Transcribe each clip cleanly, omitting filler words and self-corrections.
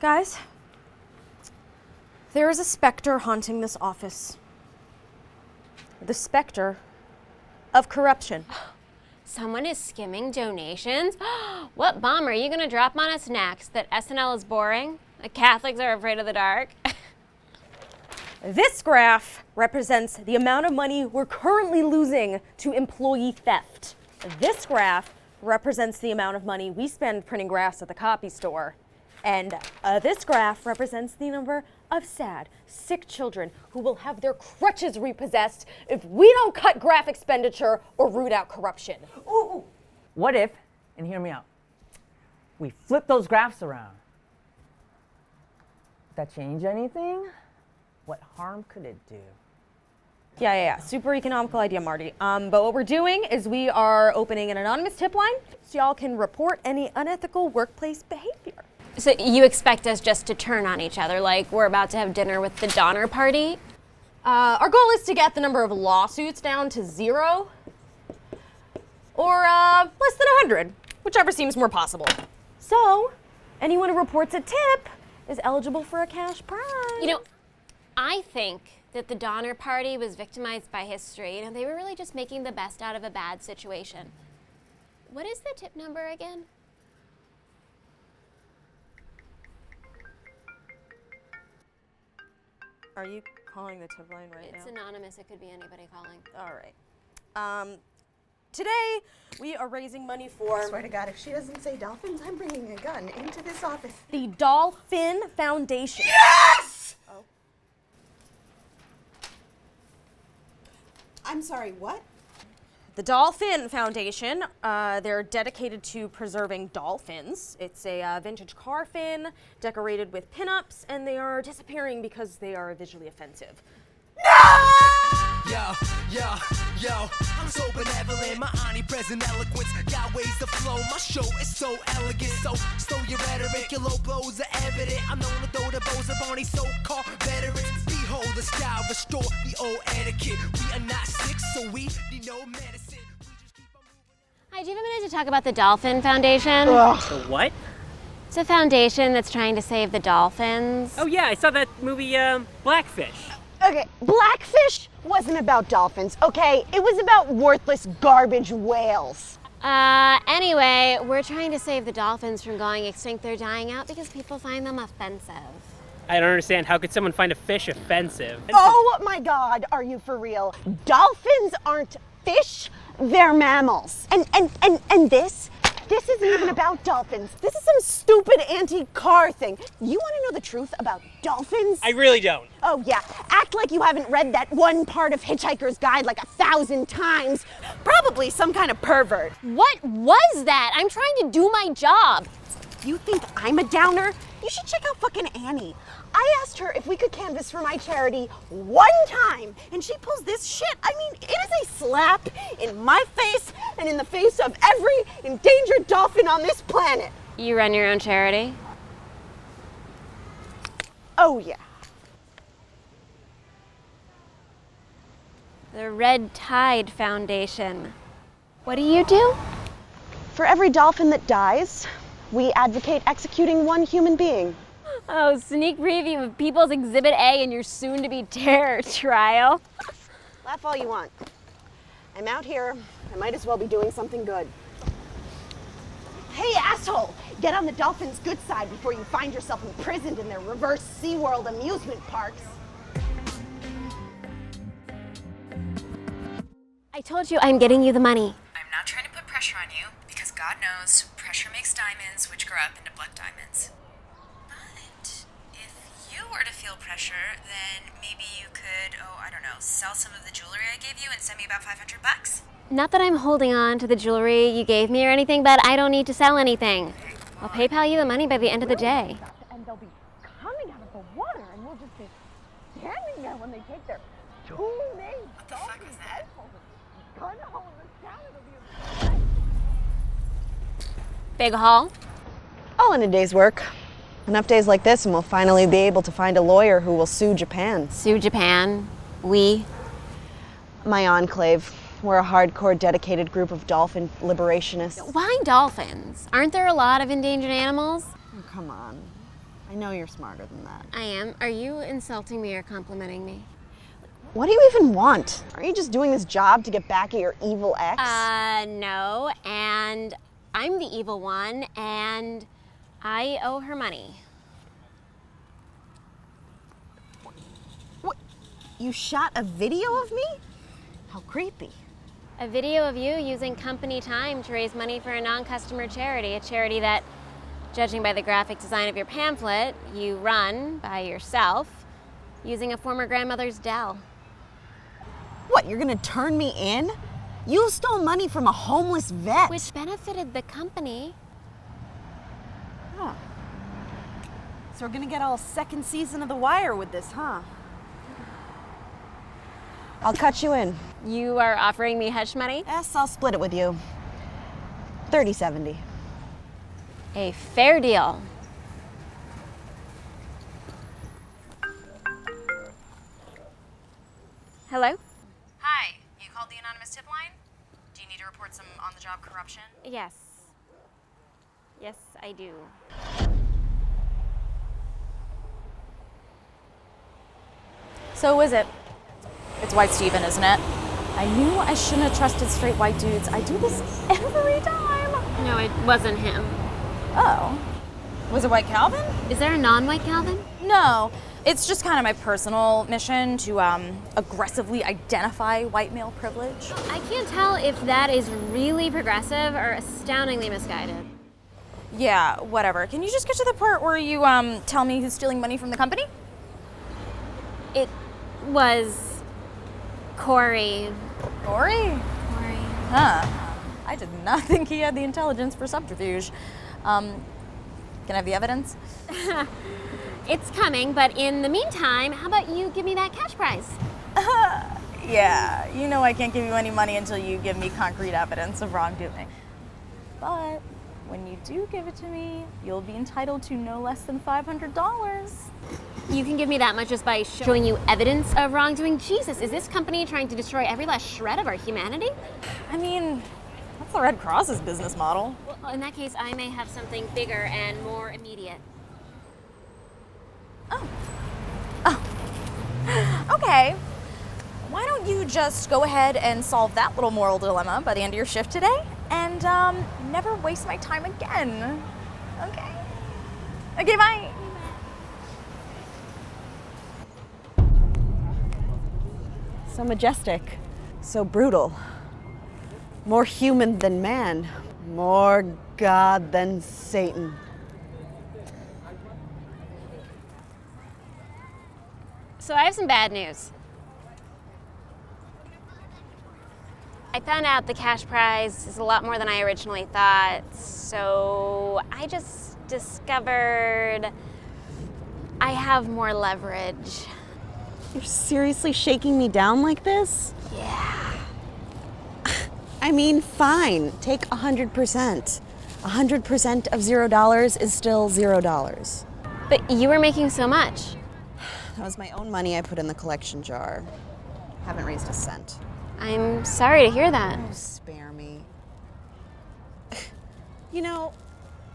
Guys, there is a specter haunting this office. The specter of corruption. Someone is skimming donations? What bomb are you gonna drop on us next? That SNL is boring? The Catholics are afraid of the dark? This graph represents the amount of money we're currently losing to employee theft. This graph represents the amount of money we spend printing graphs at the copy store. And this graph represents the number of sad, sick children who will have their crutches repossessed if we don't cut graph expenditure or root out corruption. Ooh. What if, and hear me out, we flip those graphs around? Would that change anything? What harm could it do? Yeah. Super economical idea, Marty. But what we're doing is we are opening an anonymous tip line so y'all can report any unethical workplace behavior. So you expect us just to turn on each other like we're about to have dinner with the Donner Party? Our goal is to get the number of lawsuits down to 0 or less than 100, whichever seems more possible. So anyone who reports a tip is eligible for a cash prize. You know, I think that the Donner Party was victimized by history. You know, they were really just making the best out of a bad situation. What is the tip number again? Are you calling the tip line right now? It's anonymous. It could be anybody calling. All right. Today, we are raising money for... I swear to God, if she doesn't say dolphins, I'm bringing a gun into this office. The Dolphin Foundation. Yes! Oh. I'm sorry, what? The Dolphin Foundation, they're dedicated to preserving dolphins. It's a vintage car fin decorated with pinups, and they are disappearing because they are visually offensive. Yo, I'm so benevolent, my omnipresent eloquence, got ways to flow, my show is so elegant, so slow your rhetoric, your low blows are evident, I'm known to throw the bows upon these so-called veterans, behold the style, restore the old etiquette, we are not sick, so we need no medicine, we just keep on moving. Hi, do you have a minute to talk about the Dolphin Foundation? The what? It's a foundation that's trying to save the dolphins. Oh yeah, I saw that movie, Blackfish. Okay, Blackfish wasn't about dolphins, okay? It was about worthless garbage whales. Anyway, we're trying to save the dolphins from going extinct. They're dying out because people find them offensive. I don't understand. How could someone find a fish offensive? Oh my God, are you for real? Dolphins aren't fish, they're mammals. And this isn't even about dolphins. This is some stupid antique car thing. You want to know the truth about dolphins? I really don't. Oh yeah, act like you haven't read that one part of Hitchhiker's Guide like 1,000 times. Probably some kind of pervert. What was that? I'm trying to do my job. You think I'm a downer? You should check out fucking Annie. I asked her if we could canvas for my charity one time, and she pulls this shit. I mean, it is a slap in my face and in the face of every endangered dolphin on this planet. You run your own charity? Oh yeah. The Red Tide Foundation. What do you do? For every dolphin that dies, we advocate executing one human being. Oh, sneak preview of People's Exhibit A in your soon-to-be terror trial. Laugh all you want. I'm out here. I might as well be doing something good. Hey, asshole! Get on the dolphins' good side before you find yourself imprisoned in their reverse SeaWorld amusement parks. I told you I'm getting you the money. I'm not trying to put pressure on you, because God knows pressure makes diamonds, which grow up into blood diamonds. But if you were to feel pressure, then maybe you could, sell some of the jewelry I gave you and send me about $500. Not that I'm holding on to the jewelry you gave me or anything, but I don't need to sell anything. I'll PayPal you the money by the end of the day. And they'll be coming out of the water, and we'll just be standing there when they take their two-named What the fuck was that? gun hole in the town. It'll be Big haul? all in a day's work. Enough days like this, and we'll finally be able to find a lawyer who will sue Japan. Sue Japan. We. My enclave. We're a hardcore, dedicated group of dolphin liberationists. Why dolphins? Aren't there a lot of endangered animals? Oh, come on. I know you're smarter than that. I am. Are you insulting me or complimenting me? What do you even want? Are you just doing this job to get back at your evil ex? No, and I'm the evil one, and I owe her money. What? You shot a video of me? How creepy. A video of you using company time to raise money for a non-customer charity, a charity that, judging by the graphic design of your pamphlet, you run by yourself using a former grandmother's Dell. What, you're gonna turn me in? You stole money from a homeless vet. Which benefited the company. Huh. So we're gonna get all second season of The Wire with this, huh? I'll cut you in. You are offering me hush money? Yes, I'll split it with you. 30-70. A fair deal. Hello? Hi, you called the anonymous tip line? Do you need to report some on-the-job corruption? Yes. Yes, I do. So who is it? It's White Steven, isn't it? I knew I shouldn't have trusted straight white dudes. I do this every time. No, it wasn't him. Oh. Was it White Calvin? Is there a non-white Calvin? No. It's just kind of my personal mission to aggressively identify white male privilege. I can't tell if that is really progressive or astoundingly misguided. Yeah, whatever. Can you just get to the part where you tell me who's stealing money from the company? It was Corey. Corey? Corey. Huh. I did not think he had the intelligence for subterfuge. Can I have the evidence? It's coming, but in the meantime, how about you give me that cash prize? Yeah, you know I can't give you any money until you give me concrete evidence of wrongdoing. But when you do give it to me, you'll be entitled to no less than $500. You can give me that much just by showing you evidence of wrongdoing? Jesus, is this company trying to destroy every last shred of our humanity? I mean, that's the Red Cross's business model. Well, in that case, I may have something bigger and more immediate. Okay. Why don't you just go ahead and solve that little moral dilemma by the end of your shift today and never waste my time again. Okay? Okay, bye. So majestic, so brutal, more human than man, more God than Satan. So I have some bad news. I found out the cash prize is a lot more than I originally thought, so I just discovered I have more leverage. You're seriously shaking me down like this? Yeah. I mean, fine, take 100%. 100% of $0 is still $0. But you were making so much. That was my own money I put in the collection jar. Haven't raised a cent. I'm sorry to hear that. Oh, spare me. You know,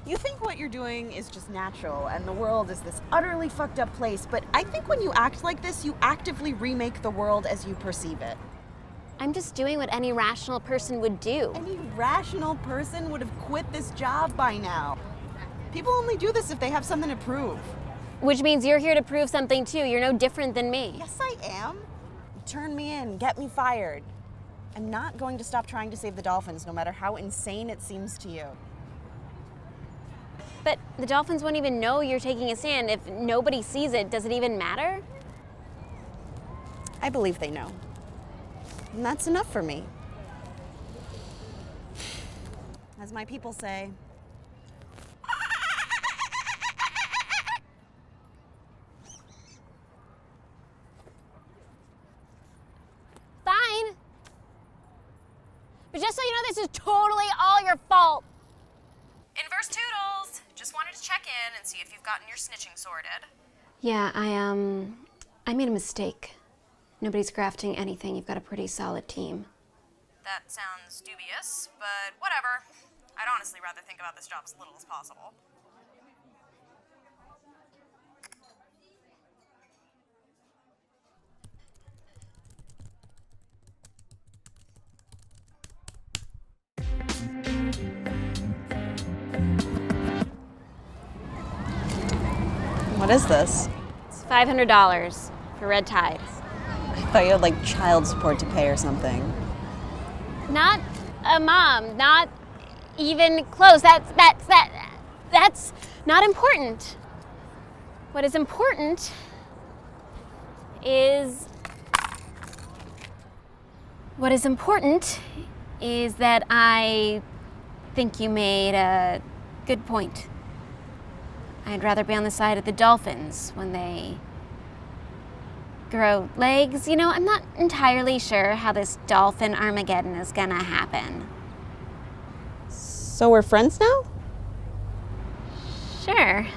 you think what you're doing is just natural and the world is this utterly fucked up place, but I think when you act like this, you actively remake the world as you perceive it. I'm just doing what any rational person would do. Any rational person would have quit this job by now. People only do this if they have something to prove. Which means you're here to prove something too. You're no different than me. Yes, I am. Turn me in, get me fired. I'm not going to stop trying to save the dolphins, no matter how insane it seems to you. But the dolphins won't even know you're taking a stand. If nobody sees it, does it even matter? I believe they know. And that's enough for me. As my people say, Fine. But just so you know, this is totally all your fault. Inverse Toodles! Just wanted to check in and see if you've gotten your snitching sorted. Yeah, I made a mistake. Nobody's grafting anything. You've got a pretty solid team. That sounds dubious, but whatever. I'd honestly rather think about this job as little as possible. What is this? It's $500 for red tide. I thought you had like child support to pay or something. Not a mom, not even close. That's not important. What is important is that I think you made a good point. I'd rather be on the side of the dolphins when they grow legs. You know, I'm not entirely sure how this dolphin Armageddon is gonna happen. So we're friends now? Sure.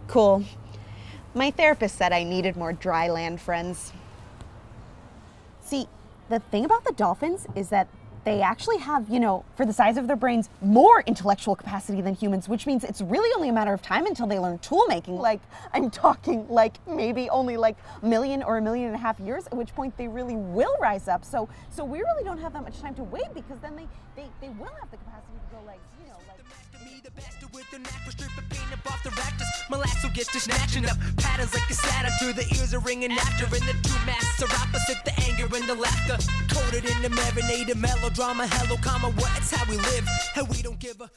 Cool. My therapist said I needed more dry land friends. See, the thing about the dolphins is that they actually have, you know, for the size of their brains, more intellectual capacity than humans, which means it's really only a matter of time until they learn tool making. Like, I'm talking like maybe only like a million or 1.5 million years, at which point they really will rise up. So we really don't have that much time to wait, because then they will have the capacity to go like, you know, like... The bastard with the knack for stripping paint up off the rafters. My lasso gets to snatching up patterns like a satyr. To the ears are ringing after, and the two masks are opposite, the anger and the laughter. Coated in the marinated melodrama, hello, comma, what? It's how we live, and we don't give a